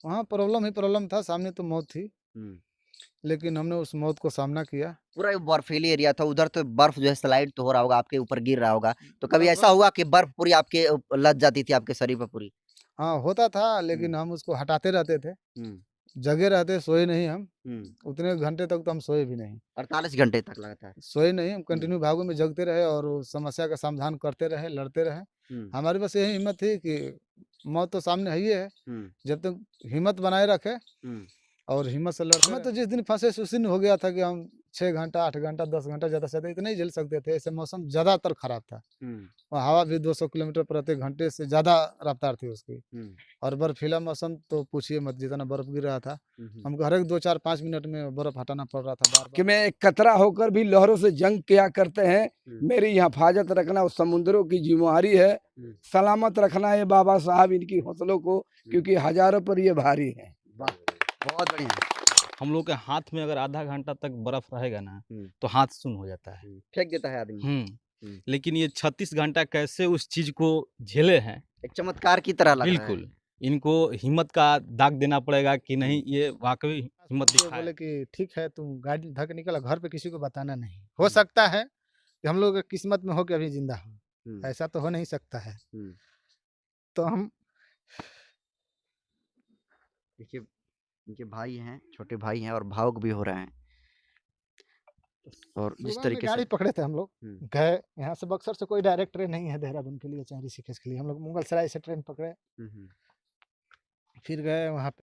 वहाँ प्रॉब्लम ही प्रॉब्लम था, सामने तो मौत थी, हुँ। लेकिन हमने उस मौत को सामना किया। पूरा ये बर्फीली एरिया था, उधर तो बर्फ जो है स्लाइड तो हो रहा होगा, आपके ऊपर गिर रहा होगा। तो कभी ऐसा लगभग हुआ कि बर्फ पूरी आपके लद जाती थी आपके शरीर पे पूरी? हाँ, होता था, हुँ, लेकिन हम उसको हटाते रहते थे। हुँ, जगे रहते, सोए नहीं हम, हुँ। उतने घंटे तक तो हम सोए भी नहीं। 48 घंटे तक लगातार? सोए नहीं, हम हुँ, कंटिन्यू भागों में जगते रहे और उस समस्या का समाधान करते रहे, लड़ते रहे। हुँ, हमारी बस यही हिम्मत थी कि मौत तो सामने है ही है, हुँ, जब तक हिम्मत बनाए रखें हुँ, और हिम्मत से लड़ते हमें तो जिस दिन फँसे उस दिन हो गया था कि हम 6 घंटा, 8 घंटा, 10 घंटा ज़्यादा से ज़्यादा इतना ही झेल सकते थे। ऐसे मौसम ज़्यादातर खराब था हुँ, और हवा भी 200 किलोमीटर प्रति घंटे से ज़्यादा रफ़्तार थी उसकी हुँ, और बर्फीला मौसम तो पूछिए मत, जितना बर्फ़ गिर रहा था, हुँ, हुँ, हमको हर एक 2, 4, 5 मिनट में बर्फ़ हटाना पड़ रहा था कि बार-बार। मैं एक कतरा होकर भी लहरों से जंग किया करते हैं। हुँ, मेरी हिफाज़त रखना उस समुद्रों की ज़िम्मेवारी है। हुँ, सलामत रखना ये बाबा साहब इनकी हौसलों को, हुँ। क्योंकि हज़ारों पर ये भारी हैं। वाह! बहुत बढ़िया। हम लोग के हाथ में अगर आधा घंटा तक बर्फ रहेगा ना, हुँ, तो हाथ सुन्न हो जाता है। हुँ। फेंक देता है आदमी। हुँ, हुँ। लेकिन ये 36 घंटा कैसे उस चीज़ को झेले हैं, एक चमत्कार की तरह लग रहा है। बिल्कुल। इनको हिम्मत का दाग देना पड़ेगा कि हुँ, नहीं, ये वाक़ई हिम्मत सुन के दिखाए। बोले कि ठीक है, तुम गाड़ी धो के निकलो, घर पे किसी को बताना नहीं। हो हुँ, सकता है कि हम लोग की किस्मत में हो कि अभी ज़िंदा हो, हुँ, ऐसा तो हो नहीं सकता है। हुँ। तो हम देखिए, इनके भाई हैं, छोटे भाई हैं और भावुक भी हो रहे हैं। और जिस सुबह में तरीके से गाड़ी पकड़े थे हम लोग, हुँ, गए यहाँ से बक्सर से कोई डायरेक्ट ट्रेन नहीं है देहरादून के लिए, चाहे ऋषिकेश के लिए। हम लोग मुगलसराय से ट्रेन पकड़े, हुँ, हुँ। फिर गए वहाँ पे।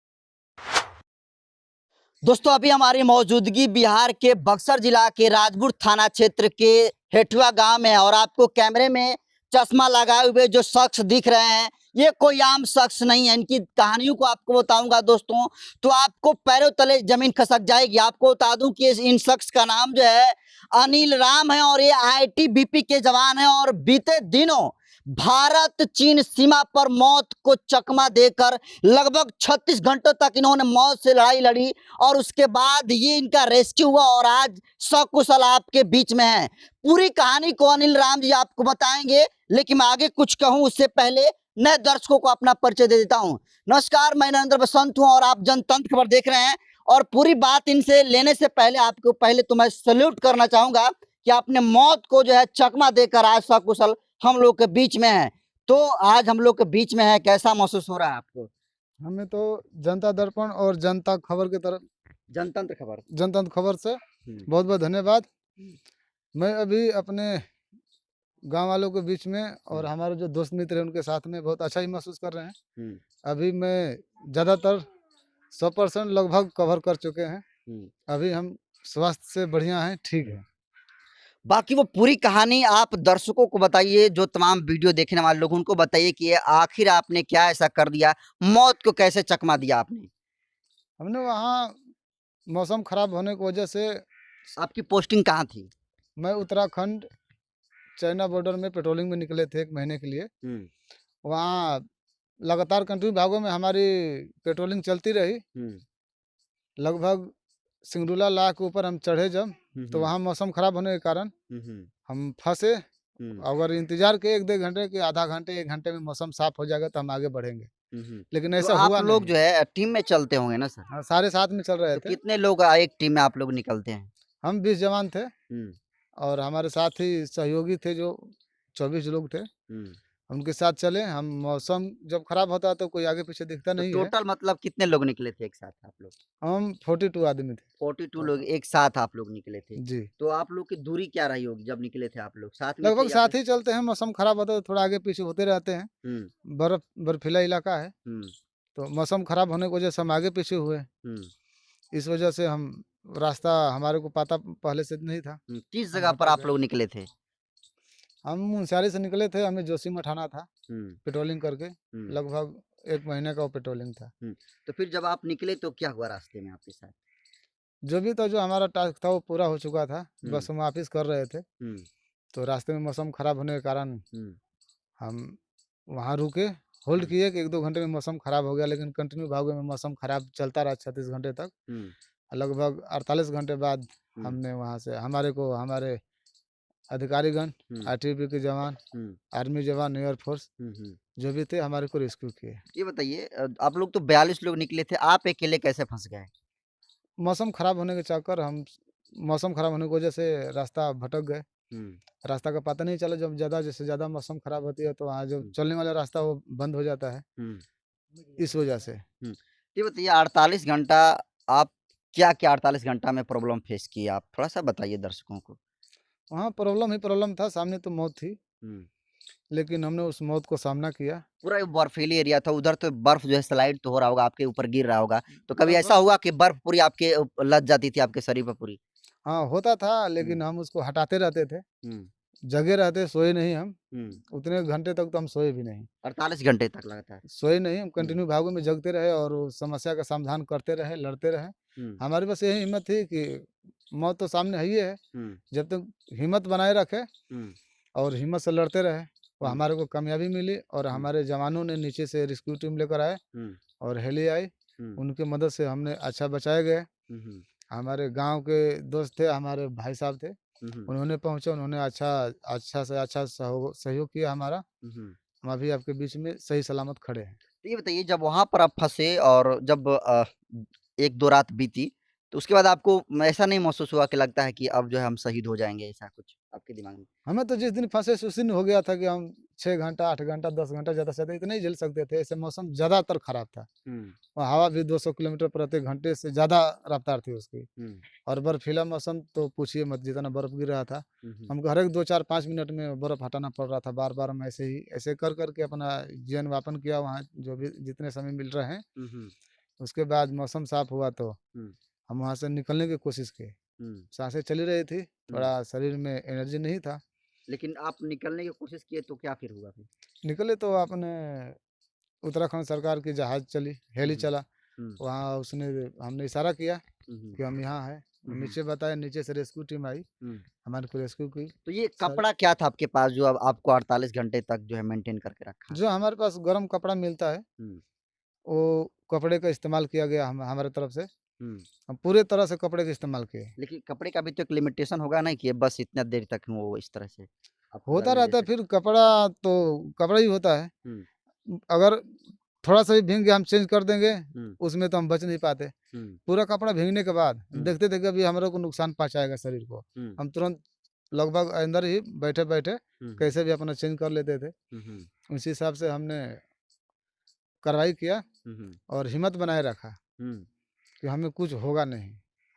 दोस्तों अभी हमारी मौजूदगी बिहार के बक्सर जिला के राजपुर थाना क्षेत्र के हेठुआ गांव में है और आपको कैमरे में चश्मा लगाए हुए जो शख्स दिख रहे हैं, ये कोई आम शख्स नहीं है। इनकी कहानियों को आपको बताऊंगा दोस्तों, तो आपको पैरों तले जमीन खसक जाएगी। आपको बता दूं कि इन शख्स का नाम जो है अनिल राम है और ये आईटीबीपी के जवान है और बीते दिनों भारत चीन सीमा पर मौत को चकमा देकर लगभग 36 घंटों तक इन्होंने मौत से लड़ाई लड़ी और उसके बाद ये इनका रेस्क्यू हुआ और आज सकुशल आपके बीच में है। पूरी कहानी को अनिल राम जी आपको बताएंगे, लेकिन मैं आगे कुछ कहूं उससे पहले नए दर्शकों को अपना परिचय दे देता हूं। नमस्कार, मैं नरेंद्र बसंत हूं और आप जनतंत्र खबर देख रहे हैं। और पूरी बात इनसे लेने से पहले आपको पहले तो मैं सैल्यूट करना चाहूंगा कि आपने मौत को जो है चकमा देकर आज सकुशल हम लोग के बीच में है। तो आज हम लोग के बीच में है, कैसा महसूस हो रहा है आपको? हमें तो जनता दर्पण और जनता खबर की तरफ जनतंत्र खबर। जनतंत्र खबर से हुँ, बहुत-बहुत धन्यवाद। हुँ, मैं अभी अपने गाँव वालों के बीच में और हुँ, हमारे जो दोस्त मित्र हैं उनके साथ में बहुत अच्छा ही महसूस कर रहे हैं। हुँ, अभी मैं ज़्यादातर 100% लगभग कवर कर चुके हैं। हुँ, अभी हम स्वास्थ्य से बढ़िया हैं, ठीक हुँ। हैं। बाकी वो पूरी कहानी आप दर्शकों को बताइए, जो तमाम वीडियो देखने वाले लोग उनको बताइए कि ये आखिर आपने क्या ऐसा कर दिया, मौत को कैसे चकमा दिया आपने? हमने वहाँ मौसम खराब होने की वजह से आपकी पोस्टिंग कहाँ थी? मैं उत्तराखंड चाइना बॉर्डर में पेट्रोलिंग में निकले थे 1 महीने के लिए। हुँ, वहाँ लगातार कंटिन्यू भागों में हमारी पेट्रोलिंग चलती रही। हुँ, लगभग सिंगरुला लाह के ऊपर हम चढ़े जब, हुँ, तो हुँ, वहाँ मौसम खराब होने के कारण हुँ, हुँ, हम फँसे। हुँ, अगर इंतज़ार किए 1 डेढ़ घंटे कि आधा घंटे, 1 घंटे में मौसम साफ़ हो जाएगा तो हम आगे बढ़ेंगे, हुँ, हुँ। लेकिन तो ऐसा आप हुआ लोग नहीं। जो है टीम में चलते होंगे ना सर? हाँ, सारे साथ में चल रहे तो थे। कितने लोग एक टीम में आप लोग निकलते हैं? हम 20 जवान थे हुँ, और हमारे साथ ही सहयोगी थे जो 24 लोग थे। हुँ। उनके साथ चले हम। मौसम जब खराब होता है तो कोई आगे पीछे दिखता तो नहीं है। टोटल मतलब कितने लोग निकले थे एक साथ आप लोग? हम 42 आदमी थे 42 लोग टोटल। एक साथ आप लोग निकले थे। जी, तो आप लोग की दूरी क्या रही होगी जब निकले थे आप लोग? साथ में थे लगभग या फिर साथ ही चलते हैं। मौसम खराब होता है तो थोड़ा आगे पीछे होते रहते हैं। हुँ, बर्फीला इलाका है, हुँ, तो मौसम खराब होने की वजह से हम आगे पीछे हुए। हुँ, इस वजह से हम रास्ता हमारे को पता पहले से नहीं था, हुँ। किस हम जगह पर भटक आप गए। लोग निकले थे? हम मुनस्यारी से निकले थे, हमें जोशीमठ आना था हुँ, पेट्रोलिंग करके। हुँ, लगभग 1 महीने का वो पेट्रोलिंग था। हुँ। तो फिर जब आप निकले तो क्या हुआ रास्ते में आपके साथ? जो भी था, जो हमारा टास्क था वो पूरा हो चुका था, हुँ, बस हम वापिस कर रहे थे। हुँ, तो रास्ते में मौसम खराब होने के कारण हुँ, हम वहाँ रुके, होल्ड हुँ, किए कि 1-2 घंटे में मौसम खराब हो गया, लेकिन कंटिन्यू भागे में मौसम खराब चलता रहा 36 घंटे तक। हुँ, लगभग 48 घंटे बाद हुँ, हमने वहाँ से हमारे अधिकारीगण, हम्म, आईटीबीपी के जवान, हम्म, आर्मी जवान, एयरफोर्स हम्म। जो भी थे हमारे को रेस्क्यू किए। ये बताइए आप लोग तो 42 लोग निकले थे, आप अकेले कैसे फँस गए? मौसम खराब होने के चक्कर हम मौसम खराब होने की वजह से रास्ता भटक गए। हुँ, रास्ता का पता नहीं चला, जब ज़्यादा जैसे ज़्यादा मौसम खराब होती है तो वहाँ जो हुँ, चलने वाला रास्ता वो बंद हो जाता है, हुँ, इस वजह से। हुँ। ये बताइए 48 घंटा आप क्या-क्या 48 घंटा में प्रॉब्लम फेस किए आप? थोड़ा-सा बताइए दर्शकों को। वहाँ प्रॉब्लम ही प्रॉब्लम था, सामने तो मौत थी, हुँ। लेकिन हमने उस मौत को सामना किया। पूरा ये बर्फीली एरिया था, उधर तो बर्फ जो है स्लाइड तो हो रहा होगा, आपके ऊपर गिर रहा होगा। तो कभी ऐसा लगभग हुआ कि बर्फ पूरी आपके लद जाती थी आपके शरीर पे पूरी? हाँ, होता था, हुँ, लेकिन हम उसको हटाते रहते थे। हुँ, जगे रहते, सोए नहीं हम, हुँ। उतने घंटे तक तो हम सोए भी नहीं। 48 घंटे तक लगातार? सोए नहीं, हम हुँ, कंटिन्यू भागों में जगते रहे और उस समस्या का समाधान करते रहे, लड़ते रहे। हुँ, हमारी बस यही हिम्मत थी कि मौत तो सामने है ही है, हुँ, जब तक हिम्मत बनाए रखे हुँ, और हिम्मत से लड़ते रहे, वो हुँ, हमारे को कामयाबी मिली और हुँ, हमारे जवानों ने नीचे से रेस्क्यू टीम लेकर आए हुँ, और हेली आई, हुँ, उनकी मदद से हमने अच्छा बचाए गए। हुँ, हुँ, हमारे गाँव के दोस्त थे, हमारे भाई साहब थे, हुँ, हुँ, उन्होंने पहुँचे, उन्होंने अच्छा अच्छा से अच्छा सहयोग किया हमारा। हुँ, हुँ। हम अभी आपके बीच में सही सलामत खड़े हैं। तो ये बताइए जब वहाँ पर आप फँसे और जब 1-2 रात बीती, तो उसके बाद आपको ऐसा नहीं महसूस हुआ कि लगता है कि अब जो है हम शहीद हो जाएँगे, ऐसा कुछ आपके दिमाग में? हमें तो जिस दिन फँसे उस दिन हो गया था कि हम 6 घंटा, 8 घंटा, 10 घंटा ज़्यादा से ज़्यादा इतना ही झेल सकते थे। ऐसे मौसम ज़्यादातर खराब था। हुँ, वहाँ हवा भी 200 किलोमीटर प्रति घंटे से ज़्यादा रफ़्तार थी उसकी हुँ, और बर्फीला मौसम तो पूछिए मत, जितना बर्फ़ गिर रहा था। हुँ, हुँ, हमको हर एक 2, 4, 5 मिनट में बर्फ़ हटाना पड़ रहा था। बार-बार हम ऐसे ही ऐसे कर के अपना जीवन यापन किया वहाँ जो भी जितने समय मिल रहे हैं। हुँ, हुँ, उसके बाद मौसम साफ़ हुआ तो हुँ, हम वहाँ से निकलने की कोशिश की। हुँ, साँसें चली रही थी, हुँ। थोड़ा शरीर में एनर्जी नहीं था। लेकिन आप निकलने की कोशिश किए तो क्या फिर हुआ फिर? निकले तो आपने उत्तराखंड सरकार की जहाज़ चली, हुँ, हेली हुँ, चला, हुँ, वहाँ उसने हमने इशारा किया हुँ, हुँ, कि हम यहाँ हैं। हुँ, हुँ, नीचे बताया, नीचे से रेस्क्यू टीम आई, हुँ। हमारे को रेस्क्यू की। तो ये सर कपड़ा क्या था आपके पास जो अब आपको 48 घंटे तक जो है मेंटेन करके रखा? जो हमारे पास गर्म कपड़ा मिलता है, हुँ, वो कपड़े का इस्तेमाल किया गया हमारे तरफ से। हुँ। हम पूरे तरह से कपड़े का इस्तेमाल किए। लेकिन कपड़े का भी तो एक लिमिटेशन होगा ना कि बस इतना देर तक वो इस तरह से आप पूरा होता नहीं रह रहता है, सकते। फिर कपड़ा तो कपड़ा ही होता है। हुँ, अगर थोड़ा-सा भी भीग गया हम चेंज कर देंगे, हुँ, उसमें तो हम बच नहीं पाते। हुँ, पूरा कपड़ा भीगने के बाद हुँ, देखते थे कि अभी हमारे को नुकसान पहुँचाएगा शरीर को। हुँ, हम तुरंत लगभग अंदर ही बैठे-बैठे हुँ, हुँ, कैसे भी अपना चेंज कर लेते थे। हुँ, हुँ, उसी हिसाब से हमने कार्रवाई किया हुँ, हुँ, और हिम्मत बनाए रखा हुँ, कि हमें कुछ होगा नहीं।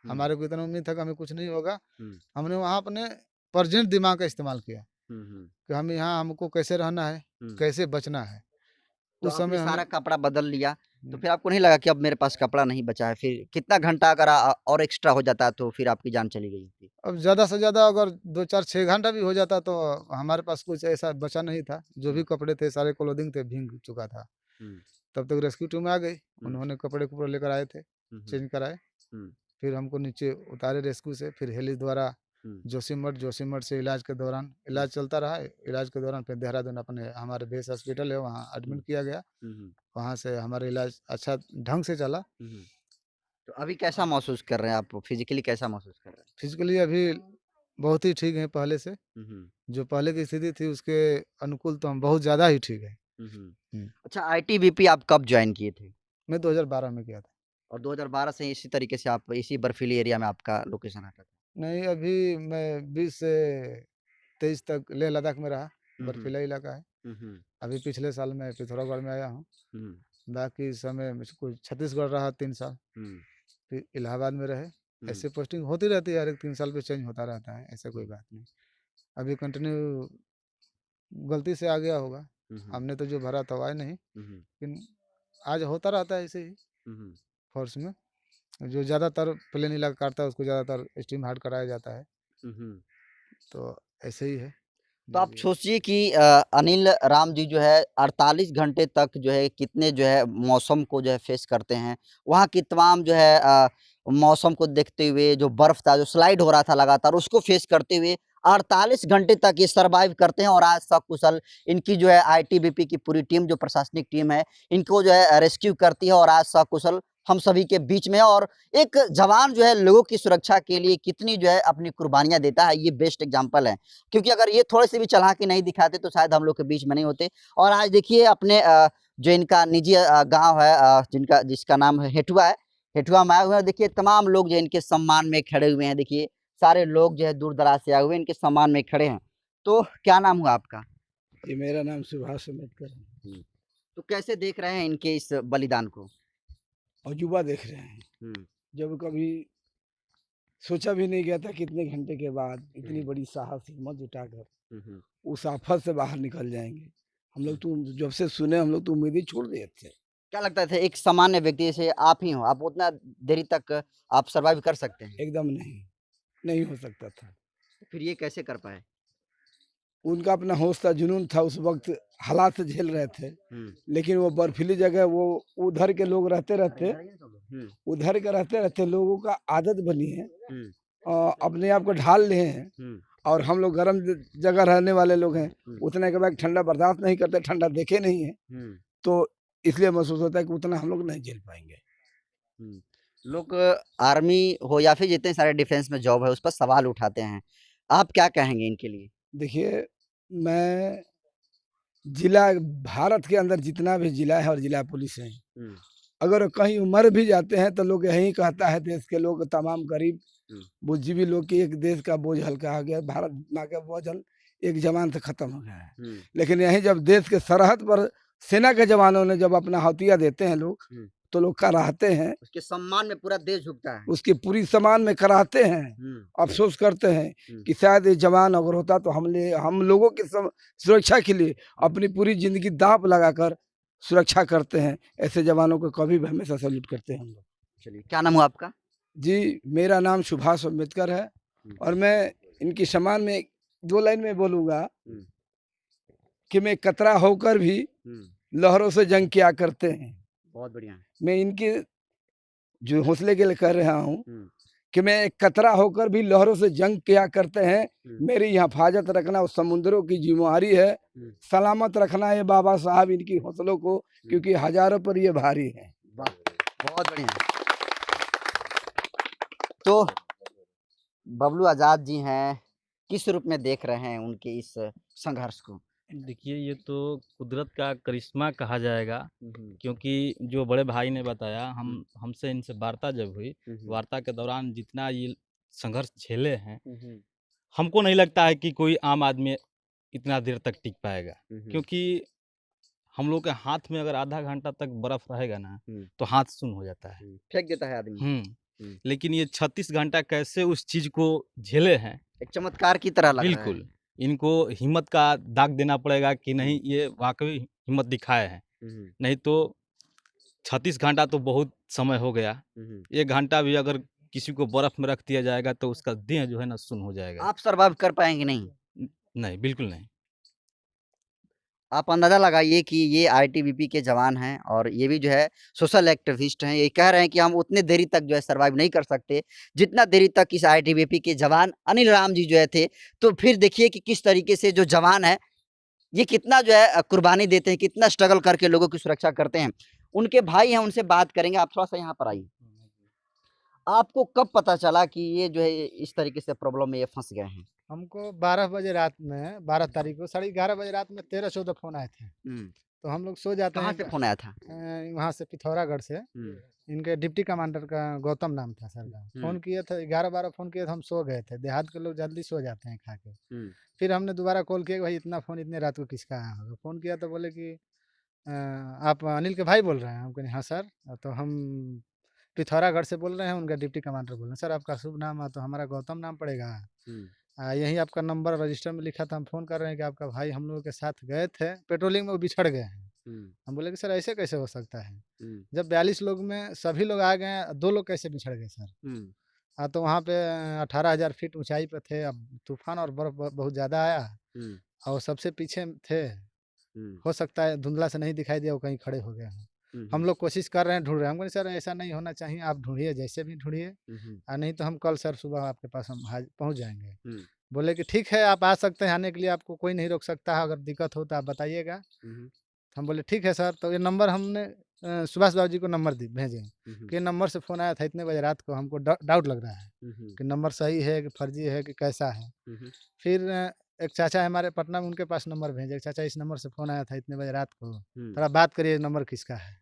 हुँ, हमारे को इतना उम्मीद था कि हमें कुछ नहीं होगा। हुँ, हमने वहाँ अपने प्रेज़ेंट दिमाग का इस्तेमाल किया हुँ, हुँ, कि हम यहाँ हमको कैसे रहना है, हुँ। कैसे बचना है। तो उस आपने समय सारा हमें कपड़ा बदल लिया, तो हुँ, फिर आपको नहीं लगा कि अब मेरे पास कपड़ा नहीं बचा है? फिर कितना घंटा अगर और एक्स्ट्रा हो जाता तो फिर आपकी जान चली गई होती? अब ज़्यादा से ज़्यादा अगर 2, 4, 6 घंटा भी हो जाता तो हमारे पास कुछ ऐसा बचा नहीं था। जो हुँ, भी कपड़े थे, सारे क्लोथिंग थे, भीग चुका था। हुँ, तब तक रेस्क्यू टीम आ गई, हुँ, उन्होंने कपड़े-कूपड़े लेकर आए थे, हुँ, हुँ, चेंज कराए, हुँ, फिर हमको नीचे उतारे रेस्क्यू से, फिर हेली द्वारा हुँ, जोशीमठ से इलाज के दौरान हुँ, इलाज चलता रहा, इलाज के दौरान फिर देहरादून अपने हमारे बेस हॉस्पिटल है, वहाँ हुँ, एडमिट किया गया। हुँ, हुँ, वहाँ से हमारा इलाज अच्छा ढंग से चला। हुँ, हुँ। तो अभी कैसा महसूस कर रहे हैं आप? फिज़िकली कैसा महसूस कर रहे हैं? फिज़िकली अभी बहुत ही ठीक हैं पहले से, हुँ, हुँ, जो पहले की स्थिति थी उसके अनुकूल तो हम बहुत ज़्यादा ही ठीक हैं। हुँ, हुँ। हुँ, अच्छा आईटीबीपी आप कब जॉइन किए थे? मैं 2012 में किया था। और 2012 से इसी तरीके से आप इसी बर्फीली एरिया में आपका लोकेशन रहता था? नहीं, अभी मैं 20 से 23 तक लेह लद्दाख में रहा, हुँ, हुँ, बर्फीला इलाका है। हुँ, हुँ, अभी पिछले साल मैं पिथौरागढ़ में आया हूँ। हुँ, बाकी समय मुझको छत्तीसगढ़ रहा 3 साल, हुँ, फिर इलाहाबाद में रहे। हुँ, ऐसे पोस्टिंग होती रहती है, हर एक 3 साल पे चेंज होता रहता है, ऐसा कोई हुँ, बात नहीं। अभी कंटिन्यू गलती से आ गया होगा, हुँ, हुँ, हमने तो जो भरा था वो आया नहीं, हुँ, हुँ, लेकिन आज होता रहता है ऐसे ही हुँ, हुँ, फ़ोर्स में। जो ज़्यादातर प्लेन इलाका काटता है उसको ज़्यादातर स्टीम हार्ड कराया जाता है, हुँ, हुँ। तो ऐसे ही है। तो जो आप भी है। सोचिए कि अनिल राम जी जो है 48 घंटे तक जो है कितने जो है मौसम को जो है फेस करते हैं। वहाँ की तमाम जो है मौसम को देखते हुए जो बर्फ था, जो स्लाइड हो रहा था लगातार उसको फेस करते हुए 48 घंटे तक ये सर्वाइव करते हैं और आज सकुशल इनकी जो है आईटीबीपी की पूरी टीम जो प्रशासनिक टीम है, इनको जो है रेस्क्यू करती है और आज सकुशल हम सभी के बीच में। और एक जवान जो है लोगों की सुरक्षा के लिए कितनी जो है अपनी कुर्बानियां देता है, ये बेस्ट एग्जांपल है। क्योंकि अगर ये थोड़े से भी चालाकी नहीं दिखाते तो शायद हम लोग के बीच में नहीं होते। और आज देखिए अपने जो इनका निजी गांव है, जिसका नाम है हेठुआ है, हेठुआ में आए हुए हैं। देखिए तमाम लोग जो इनके सम्मान में खड़े हुए हैं। देखिए सारे लोग जो है दूर दराज से आए हुए इनके सम्मान में खड़े हैं। तो क्या नाम हुआ आपका? ये मेरा नाम सुभाष अम्बेडकर है। तो कैसे देख रहे हैं इनके इस बलिदान को? अजूबा देख रहे हैं। जब कभी सोचा भी नहीं गया था कितने घंटे के बाद इतनी बड़ी साहस हिम्मत जुटाकर उस आफत से बाहर निकल जाएंगे। हम लोग तो जब से सुने हम लोग तो उम्मीद ही छोड़ दिए थे। क्या लगता था एक सामान्य व्यक्ति जैसे आप ही हो, आप उतना देरी तक आप सर्वाइव कर सकते हैं? एकदम नहीं हो सकता था। फिर ये कैसे कर पाए? उनका अपना होश था, जुनून था, उस वक्त हालात झेल रहे थे। लेकिन वो बर्फीली जगह, वो उधर के लोग उधर के रहते लोगों का आदत बनी है, अपने आप को ढाल लिए हैं। और हम लोग गर्म जगह रहने वाले लोग हैं, उतने के बाद ठंडा बर्दाश्त नहीं करते, ठंडा देखे नहीं है, तो इसलिए महसूस होता है कि उतना हम लोग नहीं झेल पाएंगे। लोग आर्मी हो या फिर जितने सारे डिफेंस में जॉब है उस पर सवाल उठाते हैं, आप क्या कहेंगे इनके लिए? देखिए, मैं जिला भारत के अंदर जितना भी जिला है और जिला पुलिस है, अगर कहीं मर भी जाते हैं तो लोग यही कहता है, देश के लोग तमाम गरीब बुद्धिजीवी लोग की एक देश का बोझ हल्का हो गया, भारत माँ का बोझ एक जवान से खत्म हो गया है। लेकिन यही जब देश के सरहद पर सेना के जवानों ने जब अपना हौतिया देते हैं लोग, तो लोग कराहते हैं, उसके सम्मान में पूरा देश झुकता है, उसकी पूरी सम्मान में कराहते हैं, अफसोस करते हैं कि शायद ये जवान अगर होता तो हम लोगों की सुरक्षा के लिए अपनी पूरी जिंदगी दांव लगाकर सुरक्षा करते हैं। ऐसे जवानों को कभी भी हमेशा सैल्यूट करते हैं हम लोग। चलिए, क्या नाम हुआ आपका? जी, मेरा नाम सुभाष अम्बेडकर है और मैं इनकी सम्मान में 2 लाइन में बोलूँगा कि मैं कतरा होकर भी लहरों से जंग किया करते हैं। बहुत बढ़िया। मैं इनके जो हौसले के लिए कर रहा हूँ कि मैं एक कतरा होकर भी लहरों से जंग किया करते हैं। मेरी हिफाजत रखना उस समुद्रों की जिम्मेवारी है, सलामत रखना ये बाबा साहब इनकी हौसलों को, क्योंकि हजारों पर ये भारी है। बहुत बढ़िया। तो बबलू आजाद जी हैं, किस रूप में देख रहे हैं उनके इस संघर्ष को? देखिए, ये तो कुदरत का करिश्मा कहा जाएगा, क्योंकि जो बड़े भाई ने बताया, हमसे इनसे वार्ता जब हुई, वार्ता के दौरान जितना ये संघर्ष झेले हैं, हमको नहीं लगता है कि कोई आम आदमी इतना देर तक टिक पाएगा। क्योंकि हम लोग के हाथ में अगर आधा घंटा तक बर्फ रहेगा ना, तो हाथ सुन्न हो जाता है, फेंक देता है आदमी। लेकिन ये 36 घंटा कैसे उस चीज को झेले हैं, एक चमत्कार की तरह लग रहा है। बिल्कुल। इनको हिम्मत का दाग देना पड़ेगा कि नहीं, ये वाकई हिम्मत दिखाए हैं। नहीं तो 36 घंटा तो बहुत समय हो गया। 1 घंटा भी अगर किसी को बर्फ में रख दिया जाएगा तो उसका देह जो है ना सुन्न हो जाएगा। आप सर्वाइव कर पाएंगे? नहीं, नहीं, बिल्कुल नहीं। आप अंदाजा लगाइए कि ये आईटीबीपी के जवान हैं और ये भी जो है सोशल एक्टिविस्ट हैं। ये कह रहे हैं कि हम उतने देरी तक जो है सर्वाइव नहीं कर सकते जितना देरी तक इस आईटीबीपी के जवान अनिल राम जी जो है थे। तो फिर देखिए कि किस तरीके से जो जवान है ये कितना जो है कुर्बानी देते हैं, कितना स्ट्रगल करके लोगों की सुरक्षा करते हैं। उनके भाई हैं, उनसे बात करेंगे। आप थोड़ा सा यहाँ पर आइए। आपको कब पता चला कि ये जो है इस तरीके से प्रॉब्लम में ये फंस गए हैं? हमको 12 बजे रात में, 12 तारीख को 11:30 बजे रात में 13-14 फोन आए थे। तो हम लोग सो जाते कहाँ हैं। से फोन आया था? वहाँ से पिथौरागढ़ से। इनके डिप्टी कमांडर का गौतम नाम था सर का। फोन किए थे 11-12 फोन किए थे, हम सो गए थे। देहात के लोग जल्दी सो जाते हैं खा के। फिर हमने दोबारा कॉल किया कि भाई इतना फोन इतने रात को किसका आया होगा। फोन किया तो बोले कि आप अनिल के भाई बोल रहे हैं? हम कहें हाँ सर। तो हम पिथौरागढ़ से बोल रहे हैं, उनका डिप्टी कमांडर बोल रहे हैं। सर आपका शुभ नाम है? तो हमारा गौतम नाम पड़ेगा। यही आपका नंबर रजिस्टर में लिखा था, हम फोन कर रहे हैं कि आपका भाई हम लोगों के साथ गए थे पेट्रोलिंग में, वो बिछड़ गए हैं। हम बोले कि सर ऐसे कैसे हो सकता है, जब 42 लोग में सभी लोग आ गए, 2 लोग कैसे बिछड़ गए सर? हाँ, तो वहाँ पे 18,000 फीट ऊंचाई पे थे। अब तूफान और बर्फ बहुत ज़्यादा आया और सबसे पीछे थे। हो सकता है धुंधला से नहीं दिखाई दिया, वो कहीं खड़े हो गए हैं। हम लोग कोशिश कर रहे हैं, ढूंढ रहे हैं। हम बोले सर ऐसा नहीं होना चाहिए, आप ढूंढिए, जैसे भी ढूंढिए, नहीं तो हम कल सर सुबह आपके पास हम पहुँच जाएंगे। बोले कि ठीक है, आप आ सकते हैं, आने के लिए आपको कोई नहीं रोक सकता है, अगर दिक्कत हो तो आप बताइएगा। हम बोले ठीक है सर। तो ये नंबर हमने सुभाष बाबू जी को नंबर भेजे कि नंबर से फ़ोन आया था इतने बजे रात को, हमको डाउट लग रहा है कि नंबर सही है कि फर्जी है कि कैसा है। फिर एक चाचा है हमारे पटना में, उनके पास नंबर भेजे, चाचा इस नंबर से फ़ोन आया था इतने बजे रात को, थोड़ा बात करिए नंबर किसका है।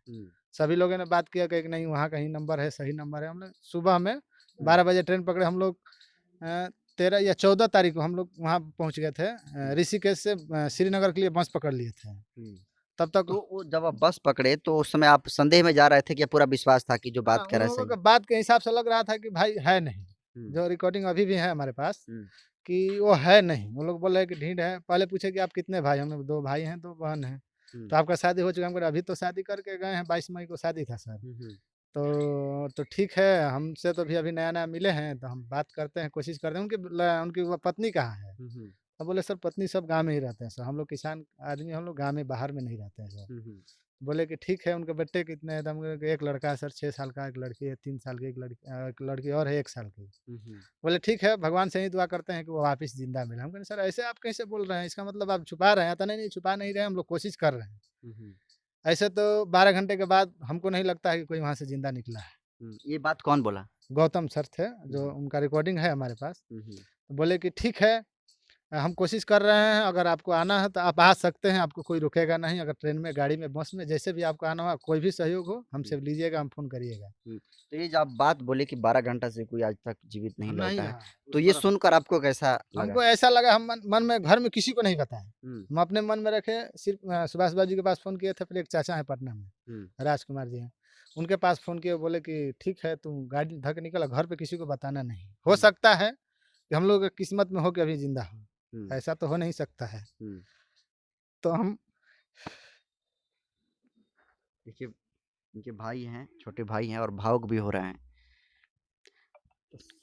सभी लोगों ने बात किया कि नहीं वहाँ का ही नंबर है, सही नंबर है। हम लोग सुबह में 12 बजे ट्रेन पकड़े, हम लोग 13 या 14 तारीख को हम लोग वहाँ पहुँच गए थे। ऋषिकेश से श्रीनगर के लिए बस पकड़ लिए थे। तब तक तो वो जब आप बस पकड़े तो उस समय आप संदेह में जा रहे थे कि पूरा विश्वास था कि जो बात हाँ, कह रहा उन है लोगों सही का बात के हिसाब से लग रहा था कि भाई है नहीं, जो रिकॉर्डिंग अभी भी है हमारे पास कि वो है नहीं। वो लोग बोल रहे हैं कि ढींढ है। पहले पूछे कि आप कितने भाई, हमने 2 भाई हैं 2 बहन हैं। तो आपका शादी हो चुका है? हम बोले अभी तो शादी करके गए हैं, 22 मई को शादी था सर। तो ठीक है, हमसे तो अभी नया-नया मिले हैं, तो हम बात करते हैं, कोशिश करते हैं। उनकी वो पत्नी कहाँ है? तो बोले सर पत्नी सब गाँव में ही रहते हैं सर, हम लोग किसान आदमी, हम लोग गाँव में बाहर में नहीं रहते हैं सर। बोले कि ठीक है, उनके बेटे कितने हैं? तो हम बोले कि 1 लड़का है सर 6 साल का, 1 लड़की है 3 साल की, एक लड़की और है 1 साल की। बोले ठीक है, भगवान से ही दुआ करते हैं कि वो वापिस ज़िंदा मिले। हम कहे सर ऐसे आप कैसे बोल रहे हैं? इसका मतलब आप छुपा रहे हैं? तो नहीं, नहीं छुपा नहीं रहे, हम लोग कोशिश कर रहे हैं। ऐसे तो 12 घंटे के बाद हमको नहीं लगता है कि कोई वहाँ से ज़िंदा निकला है। ये बात कौन बोला? गौतम सर थे, जो उनका रिकॉर्डिंग है हमारे पास। तो बोले कि ठीक है, हम कोशिश कर रहे हैं, अगर आपको आना है तो आप आ सकते हैं, आपको कोई रोकेगा नहीं। अगर ट्रेन में, गाड़ी में, बस में, जैसे भी आपको आना हो, कोई भी सहयोग हो हमसे लीजिएगा, हम फ़ोन करिएगा। तो ये जो आप बात बोले कि 12 घंटा से कोई आज तक जीवित नहीं नहीं लौटा है, रहा। तो ये सुनकर आपको कैसा लगा? हमको ऐसा लगा, हम मन में घर में किसी को नहीं बताएँ। हम अपने मन में रखे, सिर्फ़ सुभाष बाबू जी के पास फ़ोन किए थे, फिर एक चाचा हैं पटना में, राजकुमार जी हैं, उनके पास फ़ोन किए, बोले कि ठीक है तुम गाड़ी धर के निकल, घर पे किसी को बताना नहीं। हो सकता है कि हम लोग की किस्मत में हो कि अभी ज़िंदा हो, ऐसा तो हो नहीं सकता है। तो हम देखिए, इनके भाई हैं, छोटे भाई हैं और भावुक भी हो रहे हैं।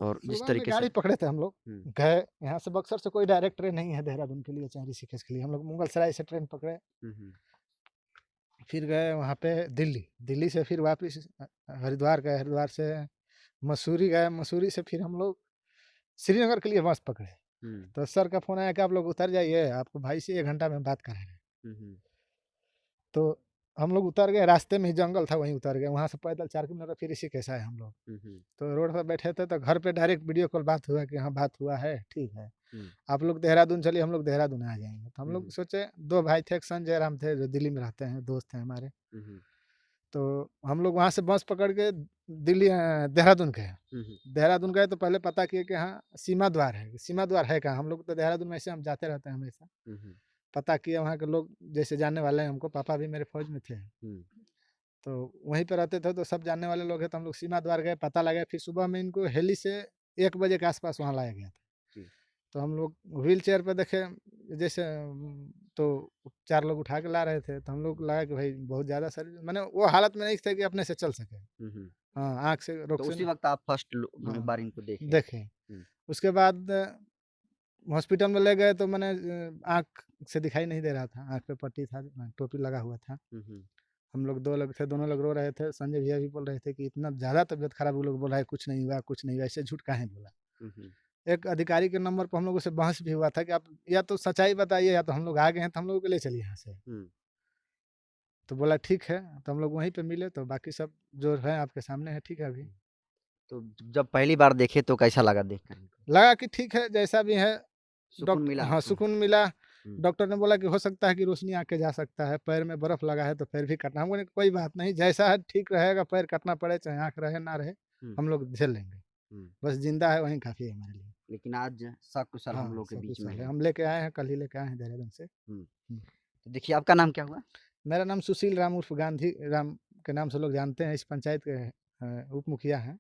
और जिस सुबह में तरीके से गाड़ी पकड़े थे हम लोग, गए यहाँ से, बक्सर से कोई डायरेक्ट ट्रेन नहीं है देहरादून के लिए चाहे ऋषिकेश के लिए। हम लोग मुगलसराय से ट्रेन पकड़े, फिर गए वहाँ पे दिल्ली, दिल्ली से फिर वापस हरिद्वार गए, हरिद्वार से मसूरी गए, मसूरी से फिर हम लोग श्रीनगर के लिए बस पकड़े। तो सर का फ़ोन आया कि आप लोग उतर जाइए, आपको भाई से 1 घंटा में बात कराएँगे। तो हम लोग उतर गए, रास्ते में ही जंगल था, वहीं उतर गए। वहाँ से पैदल 4 किलोमीटर फिर ऋषिकेश आए हम लोग। तो रोड पर बैठे थे, तो घर पे डायरेक्ट वीडियो कॉल बात हुआ कि हाँ बात हुआ है, ठीक है, आप लोग देहरादून चलिए, हम लोग देहरादून आ जाएंगे। तो हम लोग सोचे, 2 भाई थे, एक संजय राम थे जो दिल्ली में रहते हैं, दोस्त हैं हमारे। तो हम लोग वहाँ से बस पकड़ के दिल्ली देहरादून गए। देहरादून गए तो पहले पता किए कि हाँ सीमा द्वार है। सीमा द्वार है कहाँ? हम लोग तो देहरादून में ऐसे हम जाते रहते हैं हमेशा। पता किया, वहाँ के लोग जैसे जानने वाले हैं हमको, पापा भी मेरे फौज में थे, तो वहीं पे रहते थे, तो सब जानने वाले लोग हैं। तो हम लोग सीमा द्वार गए, पता लगाए, फिर सुबह में इनको हेली से 1 बजे के आसपास वहाँ लाया गया था। तो हम लोग व्हील चेयर पर देखे, जैसे तो 4 लोग उठा के ला रहे थे, तो हम लोग लगा कि भाई बहुत ज़्यादा शरीर, मैंने वो हालत में नहीं थे कि अपने से चल सके। हाँ, आँख से तो रोक उसी से वक्त आप फर्स्ट हाँ, बार इनको देखे? देखे। उसके बाद हॉस्पिटल में ले गए, तो मैंने आँख से दिखाई नहीं दे रहा था, आँख पे पट्टी था, टोपी लगा हुआ था। हम लोग 2 लोग थे, दोनों लोग रो रहे थे। संजय भैया भी बोल रहे थे कि इतना ज़्यादा तबीयत खराब, वो लोग बोल रहा है कुछ नहीं हुआ, कुछ नहीं हुआ, ऐसे झूठ काहे बोला। एक अधिकारी के नंबर पर हम लोगों से बहस भी हुआ था कि आप या तो सच्चाई बताइए, या तो हम लोग आ गए हैं तो हम लोगों को ले चलिए यहाँ से। तो बोला ठीक है, तो हम लोग वहीं पे मिले, तो बाकी सब जो है आपके सामने है, ठीक है अभी। तो जब पहली बार देखे तो कैसा लगा देखकर इनको? लगा कि ठीक है, जैसा भी है। सुकून मिला हाँ, आपको? सुकून मिला। डॉक्टर ने बोला कि हो सकता है कि रोशनी आके जा सकता है, पैर में बर्फ लगा है तो पैर भी कटना। हम बोले कोई बात नहीं, जैसा है ठीक रहेगा, पैर कटना पड़े चाहे आँख रहे ना रहे, हम लोग झेल लेंगे। बस जिंदा है वहीं काफ़ी है हमारे लिए। लेकिन आज सकुशल हम लोग के बीच में सकुशल है। है। हम लेके आए हैं, कल ही लेके आए हैं देहरादून से। तो देखिए, आपका नाम क्या हुआ? मेरा नाम सुशील राम उर्फ गांधी राम के नाम से लोग जानते हैं। इस पंचायत के उप मुखिया हैं।